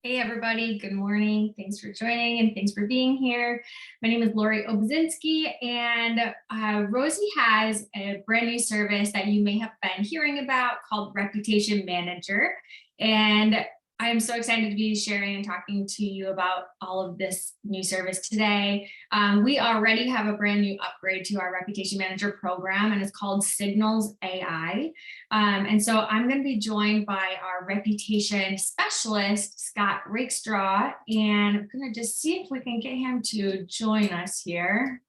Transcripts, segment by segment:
Hey everybody, good morning. Thanks for joining and thanks for being here. My name is Lori Obzinski, and Rosy has a brand new service that you may have been hearing about called Reputation Manager. And I'm so excited to be sharing and talking to you about all of this new service today. We already have a brand new upgrade to our Reputation Manager program, and it's called Signals AI. And so I'm going to be joined by our reputation specialist, Scott Rakestraw, and I'm going to just see if we can get him to join us here.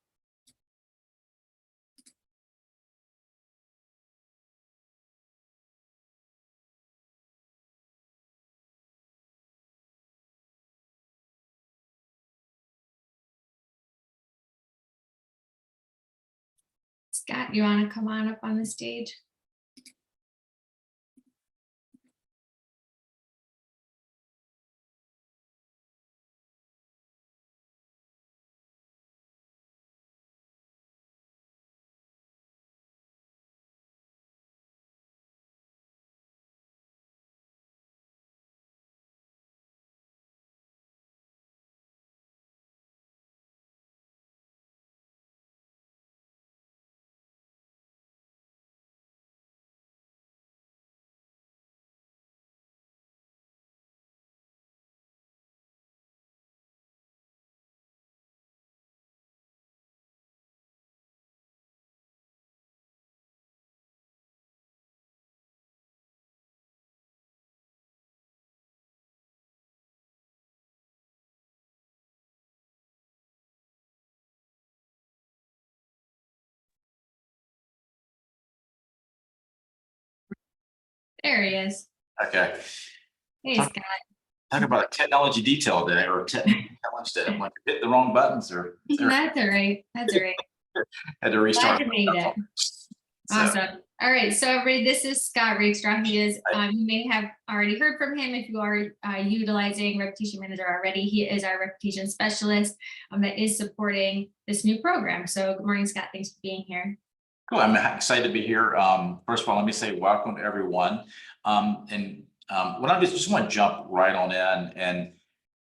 Scott, you want to come on up on the stage? There he is. Okay. Hey, Scott. Talk about a technology detail day or technology day. I'm like, hit the wrong buttons or That's all right. That's all right. had to restart. Glad you made it. Awesome. All right. So everybody, this is Scott Rakestraw. He is, you may have already heard from him if you are utilizing Reputation Manager already. He is our reputation specialist that is supporting this new program. So good morning, Scott. Thanks for being here. Cool. I'm excited to be here. First of all, let me say welcome to everyone. What I just want to jump right on in and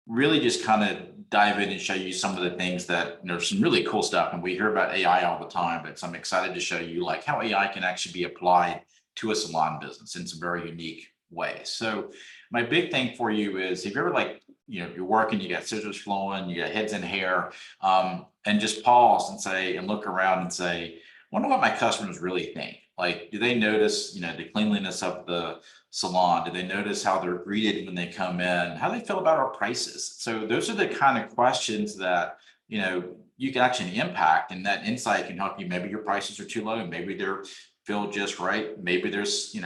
really just kind of dive in and show you some of the things that, some really cool stuff. And we hear about AI all the time, but I'm excited to show you like how AI can actually be applied to a salon business in some very unique ways. So my big thing for you is if you're ever you're working, you got scissors flowing, you got heads in hair, and just pause and say, and look around and say, wonder what my customers really think. Like, do they notice, the cleanliness of the salon? Do they notice how they're greeted when they come in? How do they feel about our prices? So those are the kind of questions that, you can actually impact, and that insight can help you. Maybe your prices are too low, maybe they're feel just right. Maybe there's,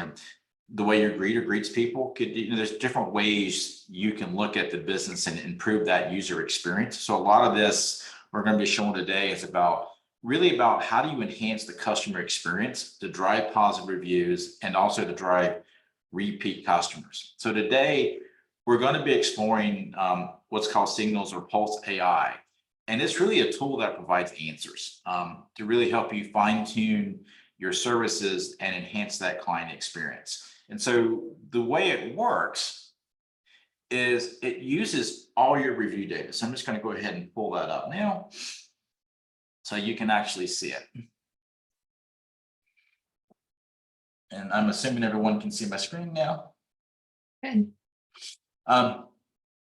the way your greeter greets people could, there's different ways you can look at the business and improve that user experience. So a lot of this we're going to be showing today is really about how do you enhance the customer experience to drive positive reviews and also to drive repeat customers. So today we're going to be exploring what's called Signals or Pulse AI. And it's really a tool that provides answers to really help you fine tune your services and enhance that client experience. And so the way it works is it uses all your review data. So I'm just going to go ahead and pull that up now so you can actually see it. And I'm assuming everyone can see my screen now. Good.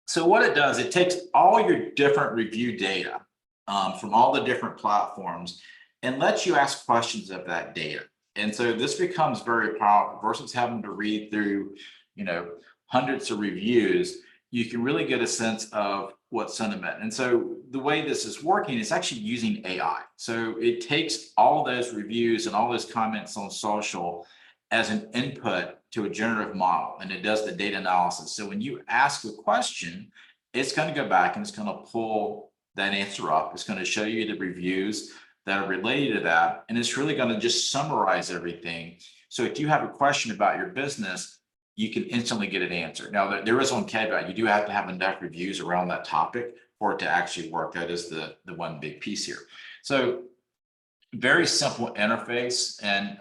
So what it does, it takes all your different review data from all the different platforms and lets you ask questions of that data. And so this becomes very powerful versus having to read through, hundreds of reviews. You can really get a sense of what sentiment. And so the way this is working is actually using AI. So it takes all those reviews and all those comments on social as an input to a generative model, and it does the data analysis. So when you ask a question, it's going to go back and it's going to pull that answer up. It's going to show you the reviews that are related to that. And it's really going to just summarize everything. So if you have a question about your business, you can instantly get it answered. Now, there is one caveat. You do have to have enough reviews around that topic for it to actually work. That is the one big piece here. So very simple interface. And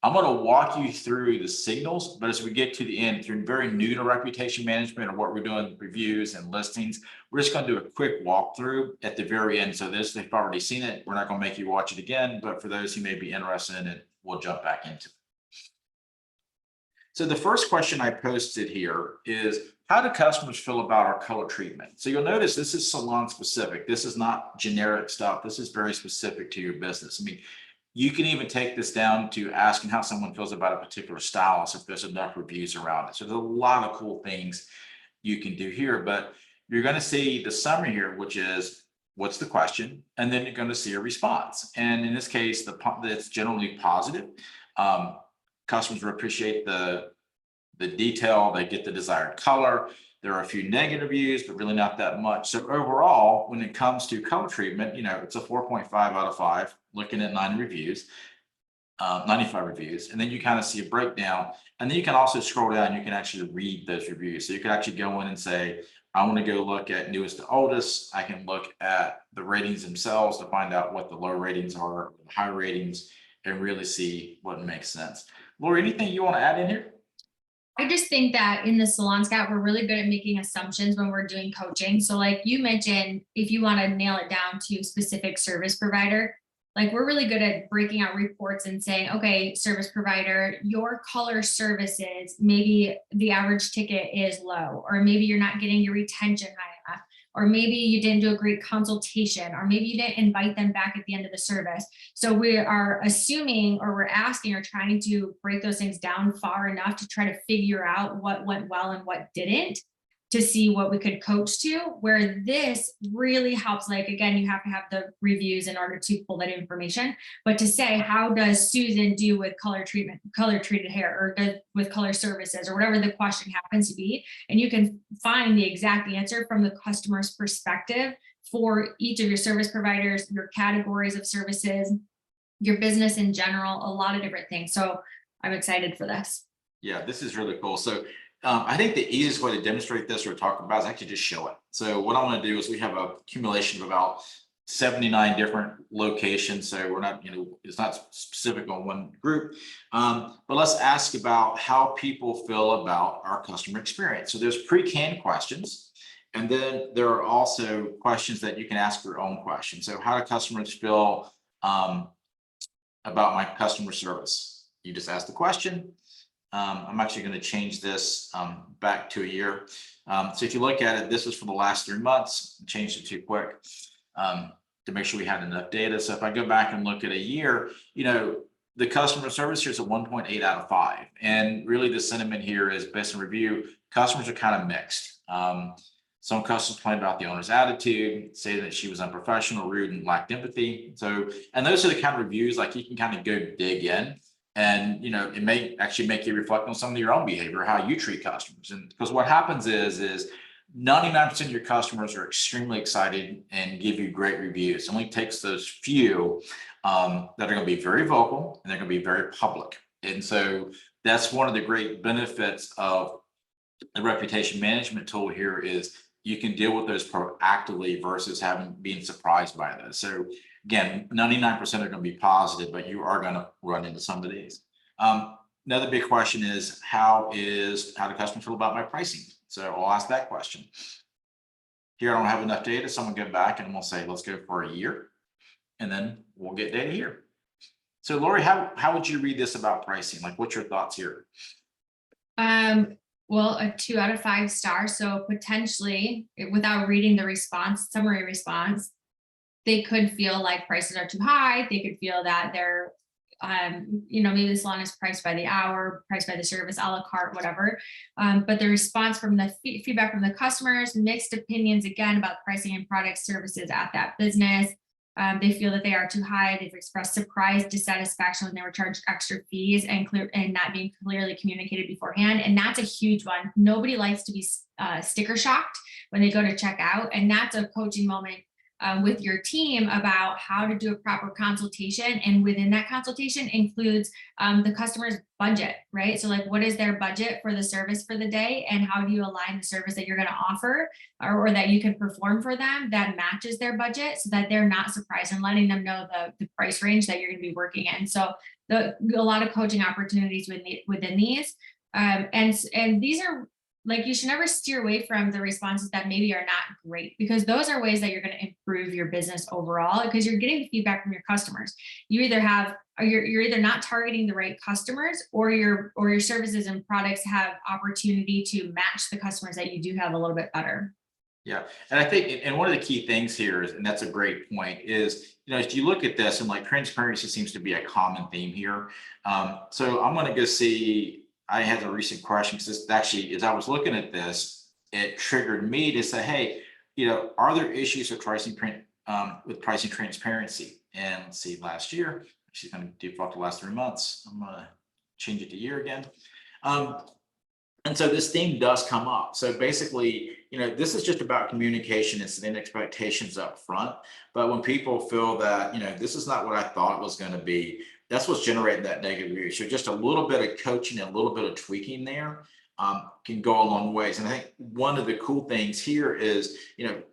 I'm going to walk you through the signals, but as we get to the end, if you're very new to reputation management or what we're doing, reviews and listings, we're just going to do a quick walkthrough at the very end. So this, they've already seen it. We're not going to make you watch it again, but for those who may be interested in it, we'll jump back into it. So the first question I posted here is, how do customers feel about our color treatment? So you'll notice this is salon specific. This is not generic stuff. This is very specific to your business. I mean, you can even take this down to asking how someone feels about a particular stylist if there's enough reviews around it. So there's a lot of cool things you can do here, but you're going to see the summary here, which is what's the question, and then you're going to see a response. And in this case, it's generally positive. Customers will appreciate the detail, they get the desired color. There are a few negative reviews, but really not that much. So overall, when it comes to color treatment, it's a 4.5 out of 5, looking at 95 reviews. And then you kind of see a breakdown. And then you can also scroll down, you can actually read those reviews. So you can actually go in and say, I want to go look at newest to oldest. I can look at the ratings themselves to find out what the low ratings are, the high ratings, and really see what makes sense. Lori, anything you want to add in here? I just think that in the Salon Scout, we're really good at making assumptions when we're doing coaching. So like you mentioned, if you want to nail it down to a specific service provider, like we're really good at breaking out reports and saying, okay, service provider, your color services, maybe the average ticket is low, or maybe you're not getting your retention high enough, or maybe you didn't do a great consultation, or maybe you didn't invite them back at the end of the service. So we are assuming, or we're asking or trying to break those things down far enough to try to figure out what went well and what didn't, to see what we could coach to, where this really helps. Like, again, you have to have the reviews in order to pull that information, but to say, how does Susan do with color treated hair, or does with color services, or whatever the question happens to be. And you can find the exact answer from the customer's perspective for each of your service providers, your categories of services, your business in general, a lot of different things. So I'm excited for this. Yeah, this is really cool. So I think the easiest way to demonstrate this or talk about is actually just show it. So what I want to do is we have a accumulation of about 79 different locations. So we're not, it's not specific on one group, but let's ask about how people feel about our customer experience. So there's pre-canned questions, and then there are also questions that you can ask your own questions. So how do customers feel about my customer service? You just ask the question. I'm actually going to change this back to a year. So if you look at it, this is for the last 3 months. I changed it too quick to make sure we had enough data. So if I go back and look at a year, the customer service here is a 1.8 out of 5. And really the sentiment here is, based on review, customers are kind of mixed. Some customers complain about the owner's attitude, say that she was unprofessional, rude, and lacked empathy. So, and those are the kind of reviews, like, you can kind of go dig in. And, it may actually make you reflect on some of your own behavior, how you treat customers. And because what happens is 99% of your customers are extremely excited and give you great reviews. It only takes those few that are going to be very vocal, and they're going to be very public. And so that's one of the great benefits of the reputation management tool here, is you can deal with those proactively versus being surprised by those. So again, 99% are going to be positive, but you are going to run into some of these. Another big question is, how do customers feel about my pricing? So I'll ask that question. Here I don't have enough data, so I'm going to go back and we'll say, let's go for a year, and then we'll get data here. So Lori, how would you read this about pricing? Like, what's your thoughts here? Well, a 2 out of 5 stars. So potentially, without reading the summary response, they could feel like prices are too high. They could feel that they're, maybe the salon is priced by the hour, priced by the service, a la carte, whatever. But the response from the feedback from the customers, mixed opinions, again, about pricing and product services at that business. They feel that they are too high. They've expressed surprise, dissatisfaction when they were charged extra fees and not being clearly communicated beforehand. And that's a huge one. Nobody likes to be sticker shocked when they go to check out. And that's a coaching moment with your team about how to do a proper consultation. And within that consultation includes the customer's budget, right? So like, what is their budget for the service for the day, and how do you align the service that you're going to offer or that you can perform for them that matches their budget, so that they're not surprised, and letting them know the price range that you're going to be working in. So a lot of coaching opportunities within these. And these are like, you should never steer away from the responses that maybe are not great, because those are ways that you're going to improve your business overall, because you're getting feedback from your customers. You either have, or you're either not targeting the right customers, or your services and products have opportunity to match the customers that you do have a little bit better. Yeah, and I think, and one of the key things here is, and that's a great point, is, as you look at this, and like transparency seems to be a common theme here. So I'm going to go see. I had a recent question, because this actually, as I was looking at this, it triggered me to say, hey, are there issues with pricing transparency? And let's see, last year, she's going to default to the last 3 months. I'm going to change it to year again. And so this theme does come up. So basically, this is just about communication and setting expectations up front. But when people feel that, this is not what I thought it was going to be, that's what's generating that negative review. So just a little bit of coaching and a little bit of tweaking there can go a long ways. And I think one of the cool things here is,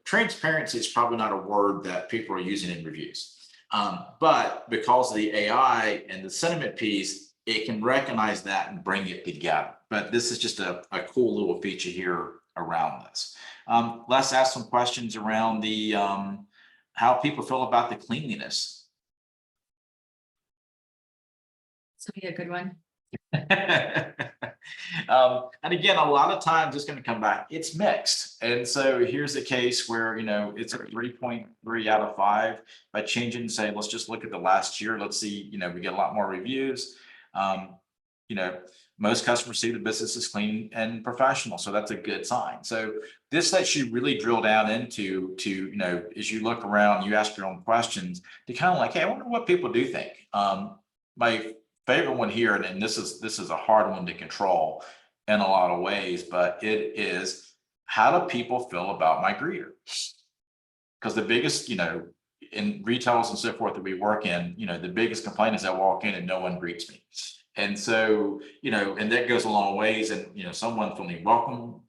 transparency is probably not a word that people are using in reviews. But because of the AI and the sentiment piece, it can recognize that and bring it together. But this is just a cool little feature here around this. Let's ask some questions around the how people feel about the cleanliness. This will be a good one. And again, a lot of times it's going to come back, it's mixed. And so here's a case where, it's a 3.3 out of 5. By changing and say, let's just look at the last year. Let's see, we get a lot more reviews. Most customers see the business is clean and professional. So that's a good sign. So this lets you really drill down into, as you look around, you ask your own questions to kind of like, hey, I wonder what people do think. My favorite one here, and this is a hard one to control in a lot of ways, but it is, how do people feel about my greeter? Because the biggest, in retails and so forth that we work in, the biggest complaint is I walk in and no one greets me. And so, and that goes a long ways. And, someone feeling welcome,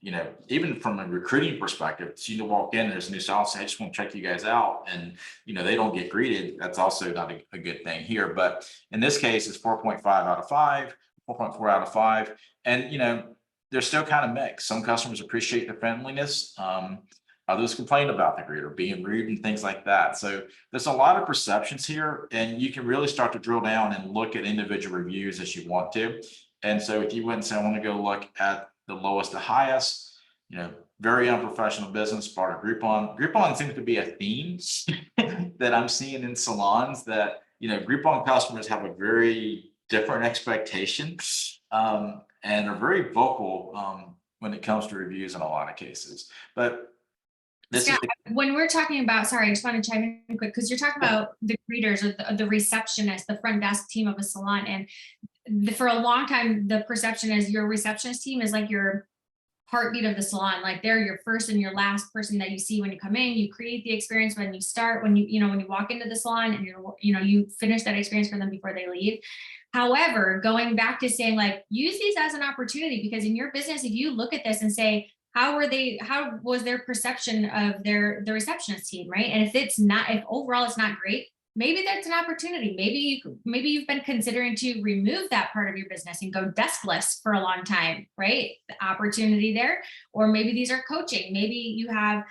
even from a recruiting perspective, so you walk in, there's a new style, say, I just want to check you guys out. And, they don't get greeted. That's also not a good thing here. But in this case, it's 4.5 out of 5, 4.4 out of 5. And, they're still kind of mixed. Some customers appreciate the friendliness. Others complain about the greeter being rude and things like that. So there's a lot of perceptions here, and you can really start to drill down and look at individual reviews as you want to. And so if you went and say, I want to go look at the lowest to highest, very unprofessional business, part of Groupon. Groupon seems to be a theme that I'm seeing in salons, that, Groupon customers have a very different expectation and are very vocal when it comes to reviews in a lot of cases. But when we're talking about, sorry, I just want to chime in quick, because you're talking about the greeters or the receptionist, the front desk team of a salon. And for a long time, the perception is your receptionist team is like your heartbeat of the salon. Like, they're your first and your last person that you see when you come in. You create the experience when you start, when you walk into the salon, and you finish that experience for them before they leave. However, going back to saying, like, use these as an opportunity, because in your business, if you look at this and say, how was their perception of the receptionist team, right? And if overall it's not great, maybe that's an opportunity. Maybe you've been considering to remove that part of your business and go deskless for a long time, right? The opportunity there. Or maybe these are coaching. Maybe you have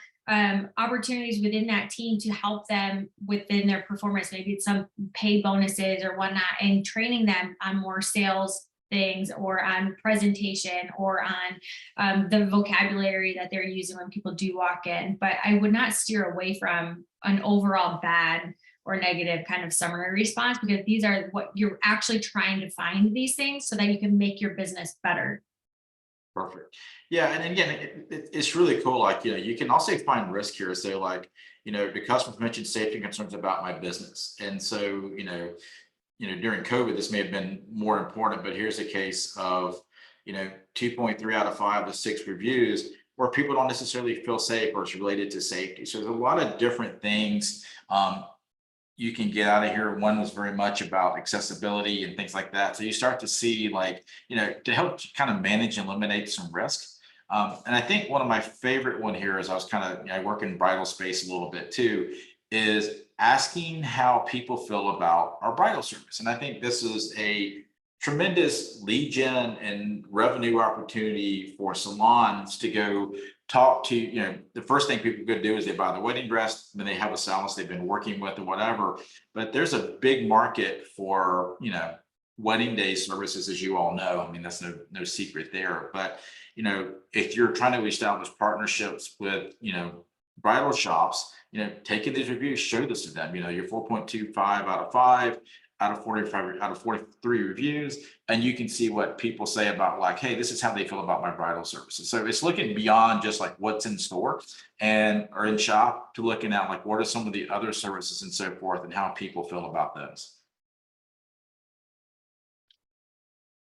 opportunities within that team to help them within their performance. Maybe it's some pay bonuses or whatnot, and training them on more sales things, or on presentation, or on the vocabulary that they're using when people do walk in. But I would not steer away from an overall bad or negative kind of summary response, because these are what you're actually trying to find, these things, so that you can make your business better. Perfect. Yeah. And again, it's really cool. Like, you can also find risk here. So like, the customers mentioned safety concerns about my business. And so, during COVID, this may have been more important, but here's a case of, 2.3 out of 5 to 6 reviews, or people don't necessarily feel safe, or it's related to safety. So there's a lot of different things you can get out of here. One was very much about accessibility and things like that. So you start to see, like, to help kind of manage and eliminate some risk. And I think one of my favorite one here is, I was kind of, I work in bridal space a little bit too, is asking how people feel about our bridal service. And I think this is a tremendous lead gen and revenue opportunity for salons to go talk to. The first thing people could do is they buy the wedding dress, then they have a stylist they've been working with or whatever. But there's a big market for, wedding day services, as you all know. I mean, that's no secret there. But, if you're trying to establish partnerships with, bridal shops, taking these reviews, show this to them. You're 4.25 out of 5 out of 45 out of 43 reviews, and you can see what people say about, like, hey, this is how they feel about my bridal services. So it's looking beyond just like what's in store or in shop, to looking at like what are some of the other services and so forth, and how people feel about those.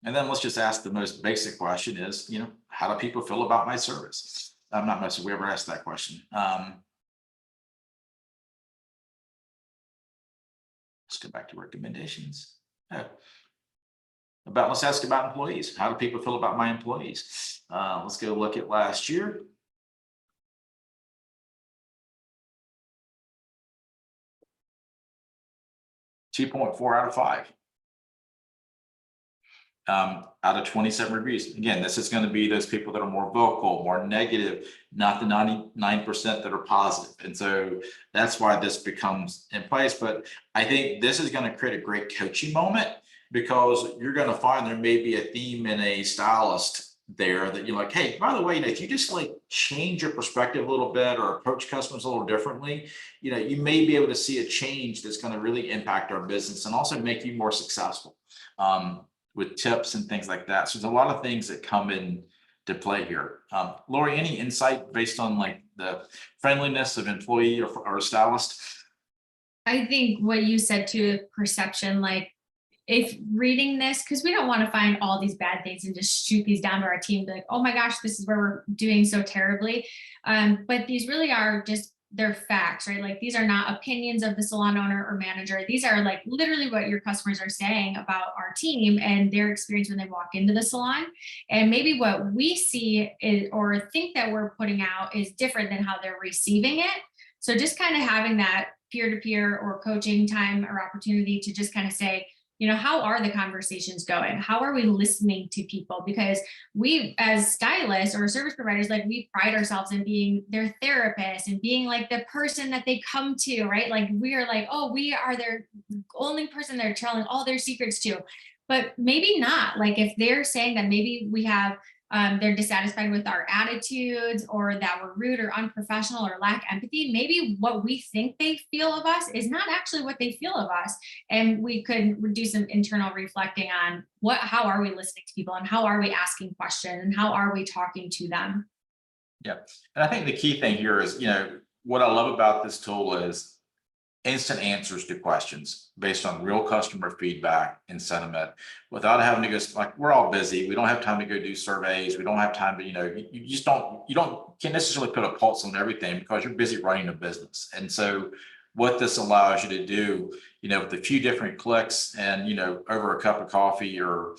And then let's just ask the most basic question is, how do people feel about my service? I'm not most, we ever asked that question. Let's go back to recommendations. Oh, let's ask about employees. How do people feel about my employees? Let's go look at last year. .4 out of 5. Out of 27 reviews. Again, this is going to be those people that are more vocal, more negative, not the 99% that are positive. And so that's why this becomes in place. But I think this is going to create a great coaching moment, because you're going to find there may be a theme in a stylist there that you're like, hey, by the way, if you just like change your perspective a little bit, or approach customers a little differently, you may be able to see a change that's going to really impact our business and also make you more successful. With tips and things like that. So there's a lot of things that come into play here. Lori, any insight based on like the friendliness of employee or stylist? I think what you said to perception, like if reading this, because we don't want to find all these bad things and just shoot these down to our team, be like, oh my gosh, this is where we're doing so terribly. But these really are just, they're facts, right? Like these are not opinions of the salon owner or manager. These are like literally what your customers are saying about our team and their experience when they walk into the salon. And maybe what we see is, or think that we're putting out, is different than how they're receiving it. So just kind of having that peer-to-peer or coaching time or opportunity to just kind of say, how are the conversations going? How are we listening to people? Because we, as stylists or service providers, like we pride ourselves in being their therapist and being like the person that they come to, right? Like we are like, oh, we are their only person they're telling all their secrets to. But maybe not. Like if they're saying that maybe we have they're dissatisfied with our attitudes, or that we're rude or unprofessional or lack empathy, maybe what we think they feel of us is not actually what they feel of us. And we could do some internal reflecting on how are we listening to people, and how are we asking questions, and how are we talking to them? Yeah. And I think the key thing here is, what I love about this tool is instant answers to questions based on real customer feedback and sentiment, without having to go, like, we're all busy. We don't have time to go do surveys. We don't have time to, you just can't necessarily put a pulse on everything, because you're busy running a business. And so what this allows you to do, with a few different clicks and, over a cup of coffee or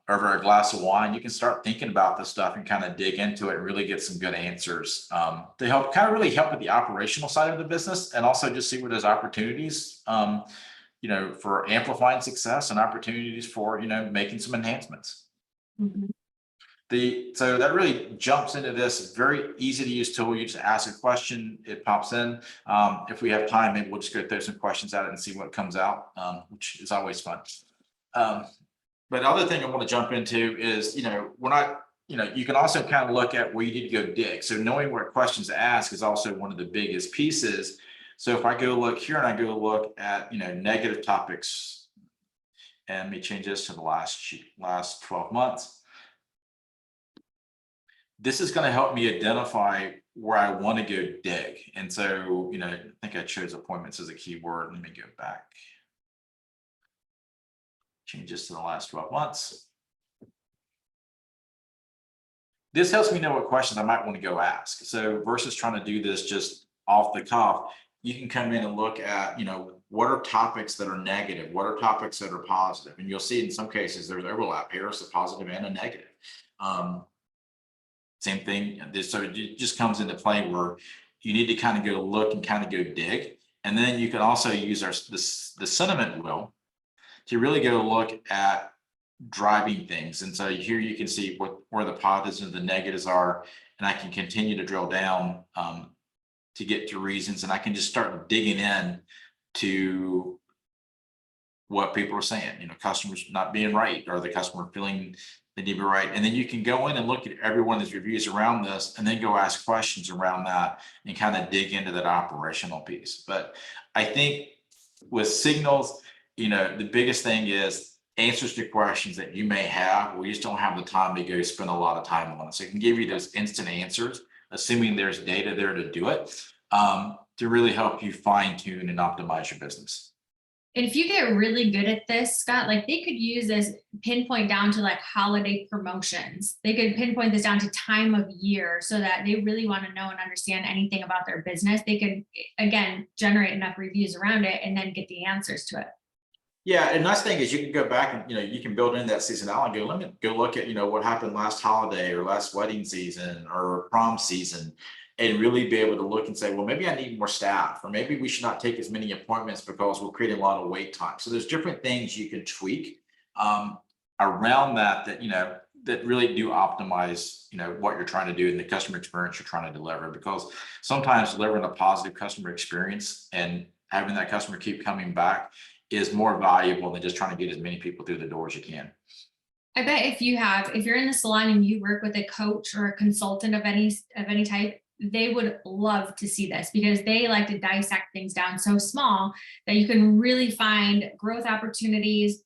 over a glass of wine, you can start thinking about this stuff and kind of dig into it and really get some good answers to help really help with the operational side of the business, and also just see where there's opportunities, for amplifying success, and opportunities for, making some enhancements. Mm-hmm. So that really jumps into this very easy to use tool. You just ask a question, it pops in. If we have time, maybe we'll just go throw some questions at it and see what comes out, which is always fun. But the other thing I want to jump into is, we're not, you can also kind of look at where you need to go dig. So knowing what questions to ask is also one of the biggest pieces. So if I go look here and I go look at, negative topics, and let me change this to the last 12 months. This is going to help me identify where I want to go dig. And so, I think I chose appointments as a keyword. Let me go back. Change this to the last 12 months. this helps me know what questions I might want to go ask. So versus trying to do this just off the cuff, you can come in and look at, what are topics that are negative? What are topics that are positive? And you'll see in some cases there's overlap here. It's a positive and a negative. Um, Same thing. So it just comes into play where you need to kind of go look and kind of go dig. And then you can also use the sentiment wheel to really go look at driving things. And so here you can see where the positives and the negatives are, and I can continue to drill down to get to reasons, and I can just start digging in to what people are saying, customers not being right, or the customer feeling they need to be right. And then you can go in and look at every one of these reviews around this, and then go ask questions around that and kind of dig into that operational piece. But I think with signals, the biggest thing is answers to questions that you may have. We just don't have the time to go spend a lot of time on it. So it can give you those instant answers, assuming there's data there to do it, to really help you fine tune and optimize your business. And if you get really good at this, Scott, like they could use this pinpoint down to like holiday promotions. They could pinpoint this down to time of year so that they really want to know and understand anything about their business. They could, again, generate enough reviews around it and then get the answers to it. Yeah, and nice thing is you can go back and you can build in that seasonality and go, let me go look at what happened last holiday or last wedding season or prom season, and really be able to look and say, well, maybe I need more staff, or maybe we should not take as many appointments because we're creating a lot of wait time. So there's different things you can tweak around that that really do optimize what you're trying to do and the customer experience you're trying to deliver. Because sometimes delivering a positive customer experience and having that customer keep coming back is more valuable than just trying to get as many people through the door as you can. I bet if you're in the salon and you work with a coach or a consultant of any type, they would love to see this, because they like to dissect things down so small that you can really find growth opportunities,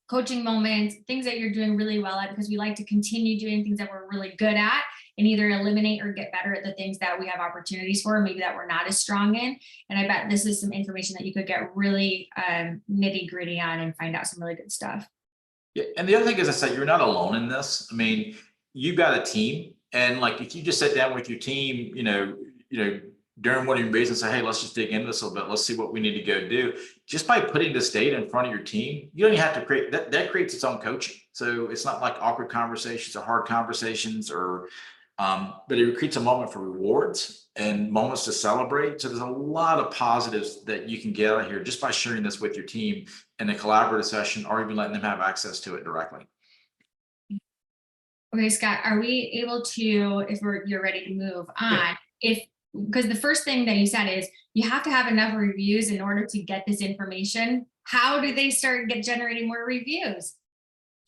coaching moments, things that you're doing really well at, because we like to continue doing things that we're really good at and either eliminate or get better at the things that we have opportunities for, maybe that we're not as strong in. And I bet this is some information that you could get really nitty gritty on and find out some really good stuff. Yeah, and the other thing is, I said, you're not alone in this. I mean, you've got a team, and like if you just sit down with your team, during one of your meetings and say, hey, let's just dig into this a little bit. Let's see what we need to go do. Just by putting this data in front of your team, you don't even have to create that. That creates its own coaching. So it's not like awkward conversations or hard conversations, but it creates a moment for rewards and moments to celebrate. So there's a lot of positives that you can get out of here just by sharing this with your team in a collaborative session, or even letting them have access to it directly. Okay, Scott, are we able to, if you're ready to move on, because the first thing that you said is you have to have enough reviews in order to get this information. How do they start generating more reviews?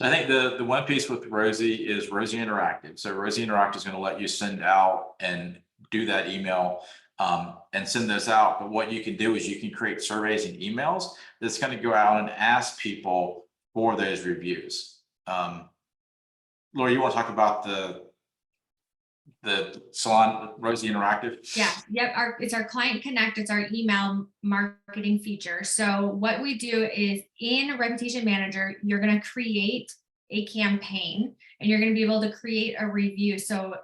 I think the one piece with Rosy is Rosy Interactive. So Rosy Interactive is going to let you send out and do that email and send those out. But what you can do is you can create surveys and emails that's going to go out and ask people for those reviews. Laura, you want to talk about the Salon Rosy Interactive? Yeah, yep. It's our Client Connect. It's our email marketing feature. So what we do is in Reputation Manager, you're going to create a campaign and you're going to be able to create a review. So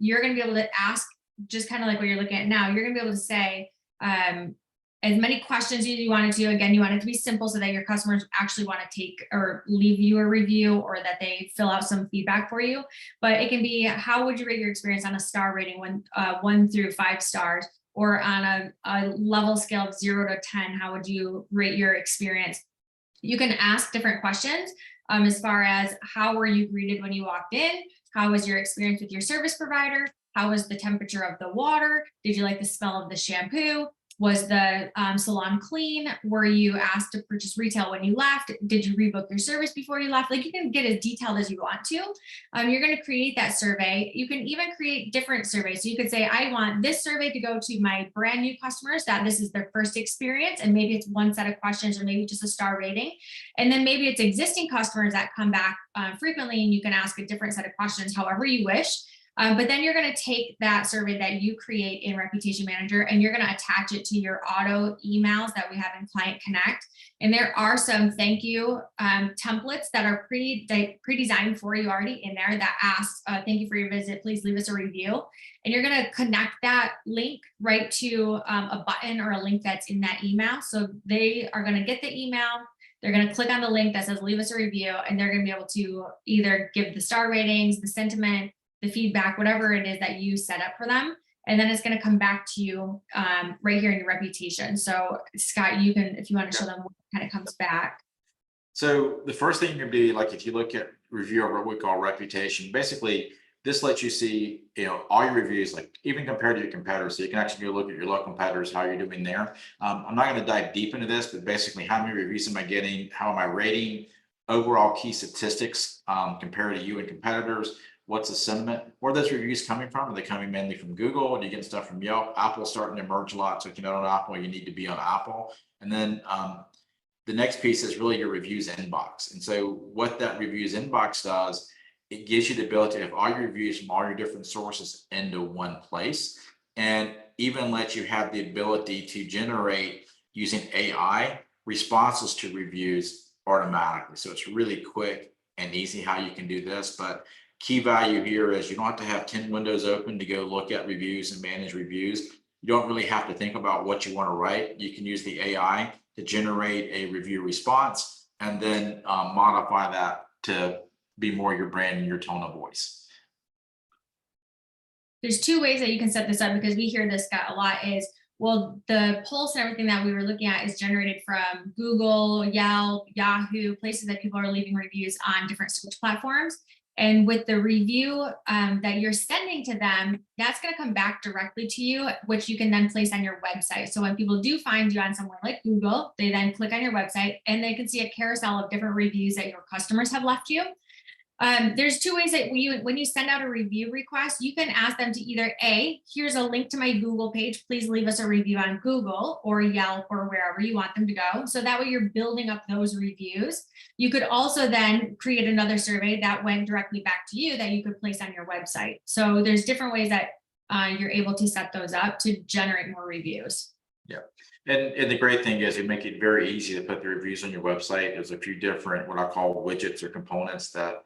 you're going to be able to ask, just kind of like what you're looking at now, you're going to be able to say as many questions as you want to. Again, you want it to be simple so that your customers actually want to take or leave you a review, or that they fill out some feedback for you. But it can be, how would you rate your experience on a star rating, 1 through 5 stars, or on a level scale of 0 to 10, how would you rate your experience? You can ask different questions as far as, how were you greeted when you walked in? How was your experience with your service provider? How was the temperature of the water? Did you like the smell of the shampoo? Was the salon clean? Were you asked to purchase retail when you left? Did you rebook your service before you left? Like, you can get as detailed as you want to. You're going to create that survey. You can even create different surveys. So you could say, I want this survey to go to my brand new customers, that this is their first experience. And maybe it's one set of questions, or maybe just a star rating. And then maybe it's existing customers that come back frequently, and you can ask a different set of questions, however you wish. But then you're going to take that survey that you create in Reputation Manager and you're going to attach it to your auto emails that we have in Client Connect. And there are some thank you templates that are pre-designed for you already in there that asks, thank you for your visit, please leave us a review. And you're going to connect that link right to a button or a link that's in that email. So they are going to get the email, they're going to click on the link that says leave us a review, and they're going to be able to either give the star ratings, the sentiment, the feedback, whatever it is that you set up for them. And then it's going to come back to you right here in your reputation. So Scott, you can, if you want to show them what kind of comes back. So the first thing you can do, like if you look at review or what we call reputation, basically this lets you see, all your reviews, like even compared to your competitors. So you can actually go look at your local competitors, how you're doing there. I'm not going to dive deep into this, but basically how many reviews am I getting? How am I rating? Overall key statistics compared to you and competitors. What's the sentiment? Where are those reviews coming from? Are they coming mainly from Google? Do you get stuff from Yelp? Apple's starting to emerge a lot. So if you're not on Apple, you need to be on Apple. And then the next piece is really your reviews inbox. And so what that reviews inbox does, it gives you the ability to have all your reviews from all your different sources into one place, and even lets you have the ability to generate using AI responses to reviews automatically. So it's really quick and easy how you can do this. But key value here is you don't have to have 10 windows open to go look at reviews and manage reviews. You don't really have to think about what you want to write. You can use the AI to generate a review response and then modify that to be more your brand and your tone of voice. There's two ways that you can set this up, because we hear this, Scott, a lot is, well, the pulse and everything that we were looking at is generated from Google, Yelp, Yahoo, places that people are leaving reviews on different search platforms. And with the review that you're sending to them, that's going to come back directly to you, which you can then place on your website. So when people do find you on somewhere like Google, they then click on your website and they can see a carousel of different reviews that your customers have left you. There's two ways that when you send out a review request, you can ask them to either A, here's a link to my Google page, please leave us a review on Google or Yelp or wherever you want them to go. So that way you're building up those reviews. You could also then create another survey that went directly back to you that you could place on your website. So there's different ways that you're able to set those up to generate more reviews. Yeah. And the great thing is you make it very easy to put the reviews on your website. There's a few different, what I call widgets or components that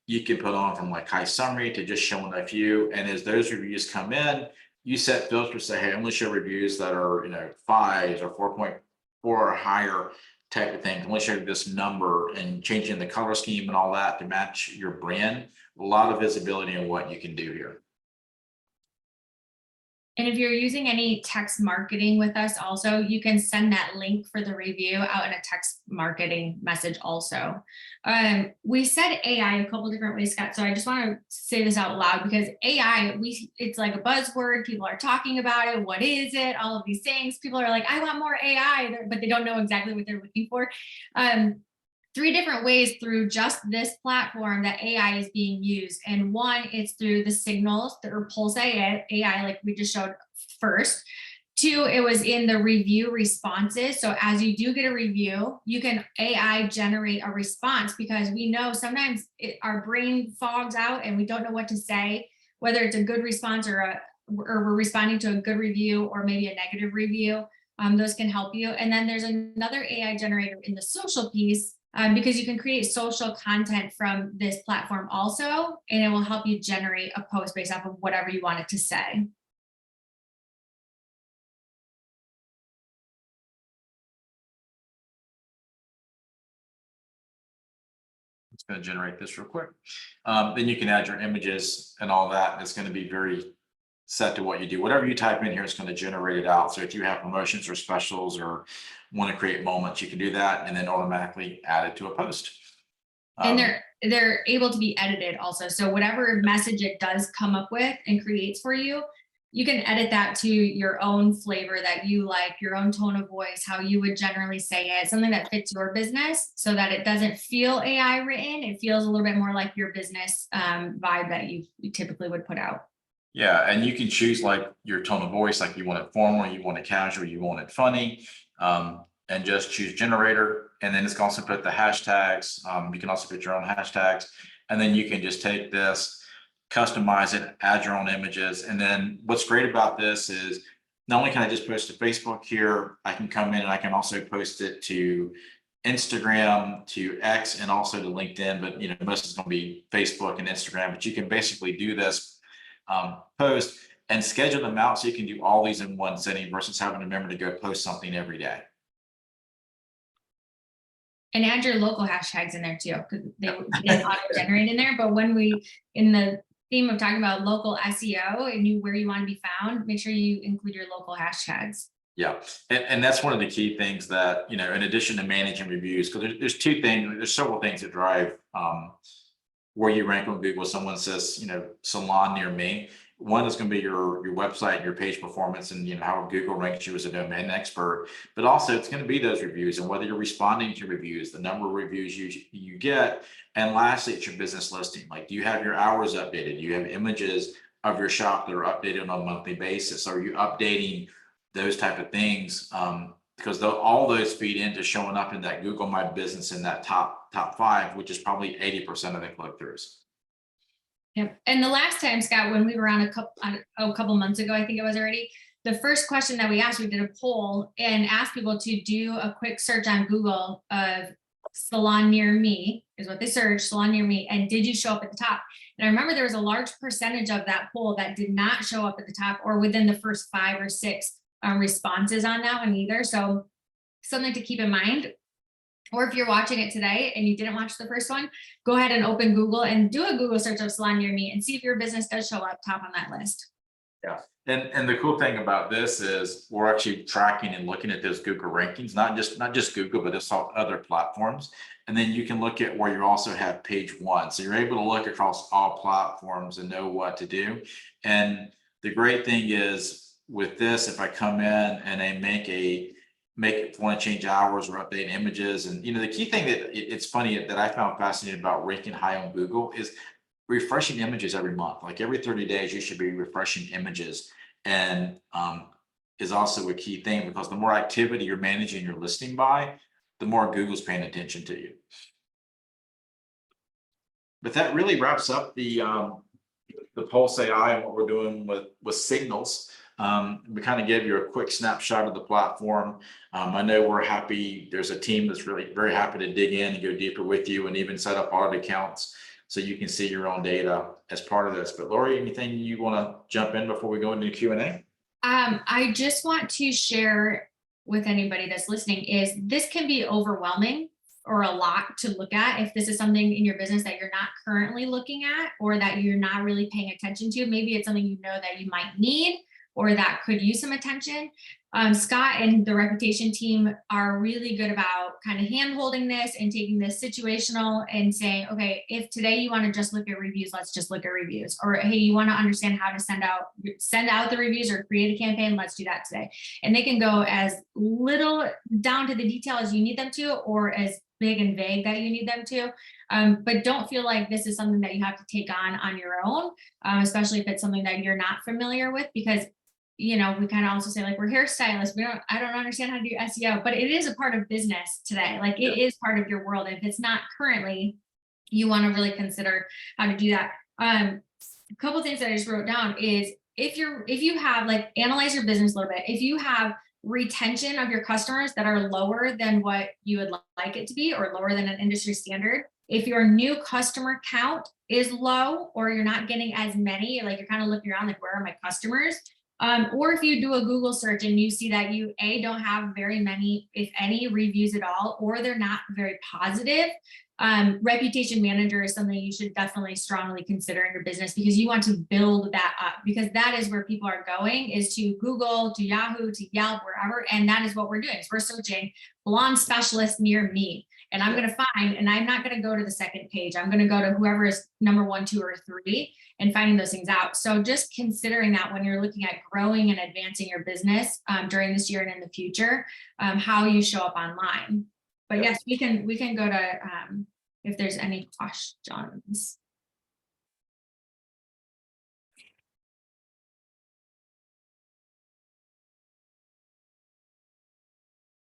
you can put on, from like high summary to just showing a few. And as those reviews come in, you set filters, say, hey, I only show reviews that are, 5s or 4.4 or higher type of thing. Only show this number, and changing the color scheme and all that to match your brand. A lot of visibility on what you can do here. And if you're using any text marketing with us also, you can send that link for the review out in a text marketing message also. We said AI a couple different ways, Scott, so I just want to say this out loud, because AI, it's like a buzzword. People are talking about it. What is it? All of these things. People are like, I want more AI, but they don't know exactly what they're looking for. 3 different ways through just this platform that AI is being used. And one, it's through the signals or Pulse AI, like we just showed first. 2, it was in the review responses. So as you do get a review, you can AI generate a response, because we know sometimes our brain fogs out and we don't know what to say, whether it's a good response or we're responding to a good review or maybe a negative review. Those can help you. And then there's another AI generator in the social piece, because you can create social content from this platform also, and it will help you generate a post based off of whatever you want it to say. It's going to generate this real quick. Then you can add your images and all that. It's going to be very set to what you do. Whatever you type in here is going to generate it out. So if you have promotions or specials or want to create moments, you can do that and then automatically add it to a post. And they're able to be edited also. So whatever message it does come up with and creates for you, you can edit that to your own flavor that you like, your own tone of voice, how you would generally say it, something that fits your business, so that it doesn't feel AI written. It feels a little bit more like your business vibe that you typically would put out. Yeah, and you can choose like your tone of voice, like you want it formal, you want it casual, you want it funny, and just choose generator. And then it's going to also put the hashtags. You can also put your own hashtags, and then you can just take this, customize it, add your own images. And then what's great about this is not only can I just post to Facebook here, I can come in and I can also post it to Instagram, to X, and also to LinkedIn. But most is going to be Facebook and Instagram. But you can basically do this post and schedule them out so you can do all these in one sitting versus having to remember to go post something every day. And add your local hashtags in there too, because they auto-generate in there. But when we, in the theme of talking about local SEO and where you want to be found, make sure you include your local hashtags. Yeah, and that's one of the key things that, in addition to managing reviews, because there's two things, there's several things that drive where you rank on Google. Someone says, salon near me. One is going to be your website, your page performance, and how Google ranks you as a domain expert. But also, it's going to be those reviews and whether you're responding to reviews, the number of reviews you get, and lastly, it's your business listing. Like, do you have your hours updated? Do you have images of your shop that are updated on a monthly basis? Are you updating those type of things? Because all those feed into showing up in that Google My Business in that top 5, which is probably 80% of the click-throughs. Yep. And the last time, Scott, when we were on a couple months ago, I think it was already, the first question that we asked, we did a poll and asked people to do a quick search on Google of salon near me, is what they searched, salon near me, and did you show up at the top? And I remember there was a large percentage of that poll that did not show up at the top or within the first 5 or 6 responses on that one either. So something to keep in mind. Or if you're watching it today and you didn't watch the first one, go ahead and open Google and do a Google search of salon near me and see if your business does show up top on that list. Yeah. And the cool thing about this is we're actually tracking and looking at those Google rankings, not just Google, but it's all other platforms. And then you can look at where you also have page 1. So you're able to look across all platforms and know what to do. And the great thing is with this, if I come in and I want to change hours or update images, and the key thing that it's funny that I found fascinating about ranking high on Google is refreshing images every month. Like every 30 days, you should be refreshing images, and is also a key thing because the more activity you're managing your listing by, the more Google's paying attention to you. But that really wraps up the Pulse AI and what we're doing with signals. We kind of gave you a quick snapshot of the platform. I know we're happy. There's a team that's really very happy to dig in and go deeper with you and even set up audit accounts so you can see your own data as part of this. But Lori, anything you want to jump in before we go into Q&A? I just want to share with anybody that's listening is this can be overwhelming or a lot to look at if this is something in your business that you're not currently looking at or that you're not really paying attention to. Maybe it's something that you might need or that could use some attention. Scott and the reputation team are really good about kind of hand-holding this and taking this situational and saying, okay, if today you want to just look at reviews, let's just look at reviews. Or hey, you want to understand how to send out the reviews or create a campaign, let's do that today. And they can go as little down to the detail as you need them to, or as big and vague that you need them to. But don't feel like this is something that you have to take on your own, especially if it's something that you're not familiar with, because we kind of also say like we're hairstylists. I don't understand how to do SEO, but it is a part of business today. Like it is part of your world. And if it's not currently, you want to really consider how to do that. A couple of things that I just wrote down is if you have like analyze your business a little bit. If you have retention of your customers that are lower than what you would like it to be or lower than an industry standard, if your new customer count is low or you're not getting as many, like you're kind of looking around like where are my customers? Or if you do a Google search and you see that you don't have very many, if any, reviews at all, or they're not very positive, reputation manager is something you should definitely strongly consider in your business because you want to build that up, because that is where people are going, is to Google, to Yahoo, to Yelp, wherever. And that is what we're doing. So we're searching blonde specialist near me. And I'm going to find, and I'm not going to go to the second page. I'm going to go to whoever is number 1, 2, or 3 and finding those things out. So just considering that when you're looking at growing and advancing your business during this year and in the future, how you show up online. But yes, we can go to if there's any questions.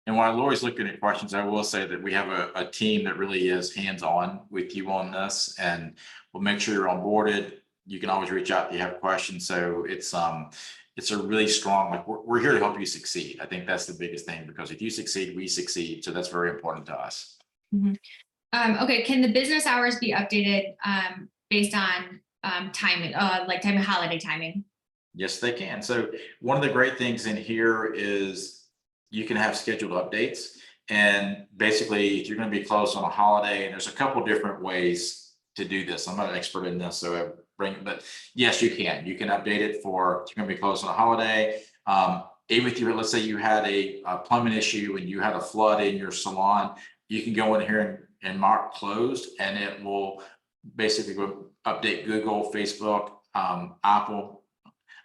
And while Lori's looking at questions, I will say that we have a team that really is hands-on with you on this, and we'll make sure you're onboarded. you can always reach out if you have questions. So it's a really strong, like we're here to help you succeed. I think that's the biggest thing, because if you succeed, we succeed. So that's very important to us. Mhm. Okay, can the business hours be updated based on timing, like holiday timing? Yes, they can. So one of the great things in here is you can have scheduled updates. And basically, if you're going to be closed on a holiday, and there's a couple different ways to do this. I'm not an expert in this, so but yes, you can. You can update it for, if you're going to be closed on a holiday. Even if you, let's say you had a plumbing issue and you had a flood in your salon, you can go in here and mark closed, and it will basically update Google, Facebook, Apple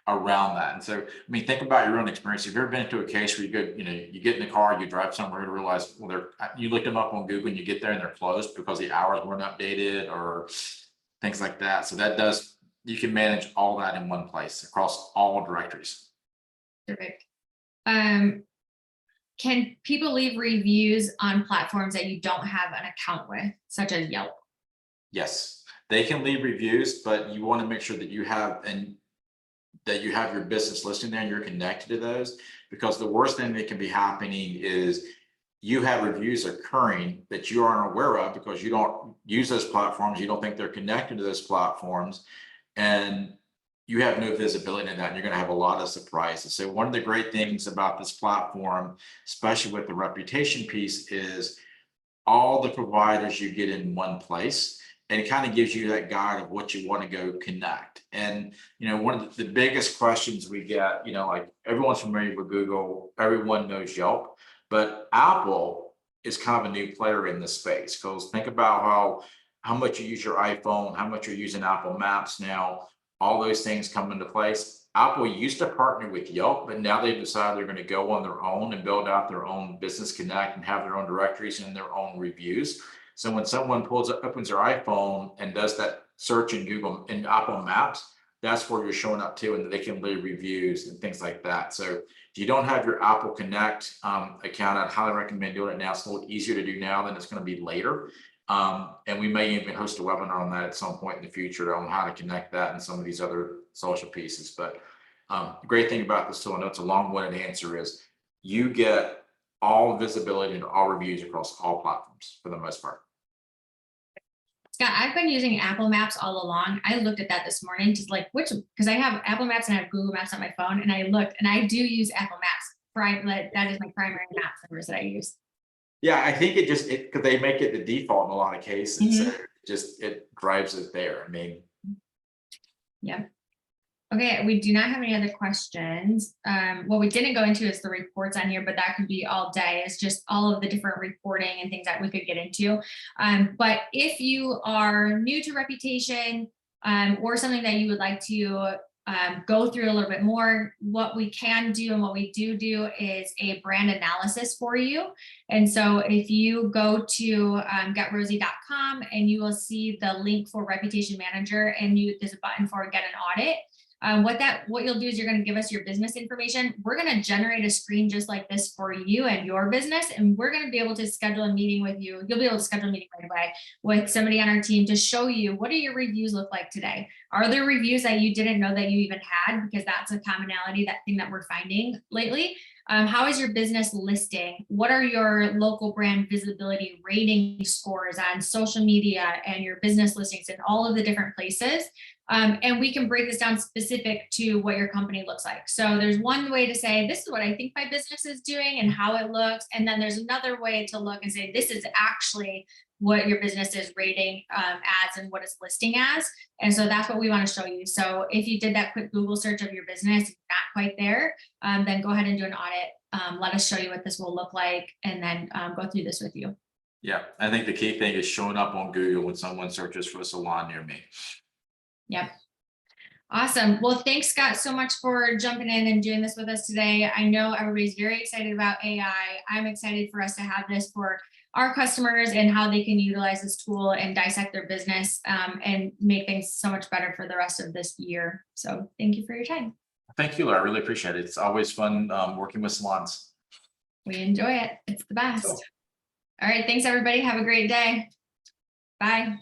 around that. And so, I mean, think about your own experience. Have you ever been into a case where you go, you get in the car, you drive somewhere to realize, well, you looked them up on Google and you get there and they're closed because the hours weren't updated or things like that. So you can manage all that in one place across all directories. Perfect. Can people leave reviews on platforms that you don't have an account with, such as Yelp? Yes, they can leave reviews, but you want to make sure that you have your business listing there and you're connected to those, because the worst thing that can be happening is you have reviews occurring that you aren't aware of because you don't use those platforms. You don't think they're connected to those platforms, and you have no visibility in that, and you're going to have a lot of surprises. So one of the great things about this platform, especially with the reputation piece, is all the providers you get in one place, and it kind of gives you that guide of what you want to go connect. And one of the biggest questions we get, like everyone's familiar with Google, everyone knows Yelp, but Apple is kind of a new player in this space. Because think about how much you use your iPhone, how much you're using Apple Maps now. All those things come into place. Apple used to partner with Yelp, but now they've decided they're going to go on their own and build out their own business connect and have their own directories and their own reviews. So when someone opens their iPhone and does that search in Google and Apple Maps, that's where you're showing up to, and they can leave reviews and things like that. So if you don't have your Apple Connect account, I'd highly recommend doing it now. It's a little easier to do now than it's going to be later. And we may even host a webinar on that at some point in the future on how to connect that and some of these other social pieces. But the great thing about this tool, I know it's a long-winded answer, is you get all visibility and all reviews across all platforms for the most part. Scott, I've been using Apple Maps all along. I looked at that this morning, just like because I have Apple Maps and I have Google Maps on my phone, and I looked, and I do use Apple Maps. That is my primary map service that I use. Yeah, I think because they make it the default in a lot of cases. Mm-hmm. So it drives it there. I mean, yeah. Okay, we do not have any other questions. What we didn't go into is the reports on here, but that could be all day. It's just all of the different reporting and things that we could get into. But if you are new to reputation or something that you would like to go through a little bit more, what we can do and what we do is a brand analysis for you. And so if you go to getrosy.com and you will see the link for Reputation Manager, and there's a button for Get an Audit. What you'll do is you're going to give us your business information. We're going to generate a screen just like this for you and your business, and we're going to be able to schedule a meeting with you. You'll be able to schedule a meeting right away with somebody on our team to show you, what do your reviews look like today? Are there reviews that you didn't know that you even had? Because that's a commonality, that thing that we're finding lately. How is your business listing? What are your local brand visibility rating scores on social media and your business listings in all of the different places? And we can break this down specific to what your company looks like. So there's one way to say, this is what I think my business is doing and how it looks. And then there's another way to look and say, this is actually what your business is rating as and what it's listing as. And so that's what we want to show you. So if you did that quick Google search of your business, not quite there, then go ahead and do an audit. Let us show you what this will look like, and then go through this with you. Yeah, I think the key thing is showing up on Google when someone searches for a salon near me. Yep. Awesome. Well, thanks, Scott, so much for jumping in and doing this with us today. I know everybody's very excited about AI. I'm excited for us to have this for our customers and how they can utilize this tool and dissect their business and make things so much better for the rest of this year. So thank you for your time. Thank you, Laura. I really appreciate it. It's always fun working with salons. We enjoy it. It's the best. Cool. All right. Thanks, everybody. Have a great day. Bye.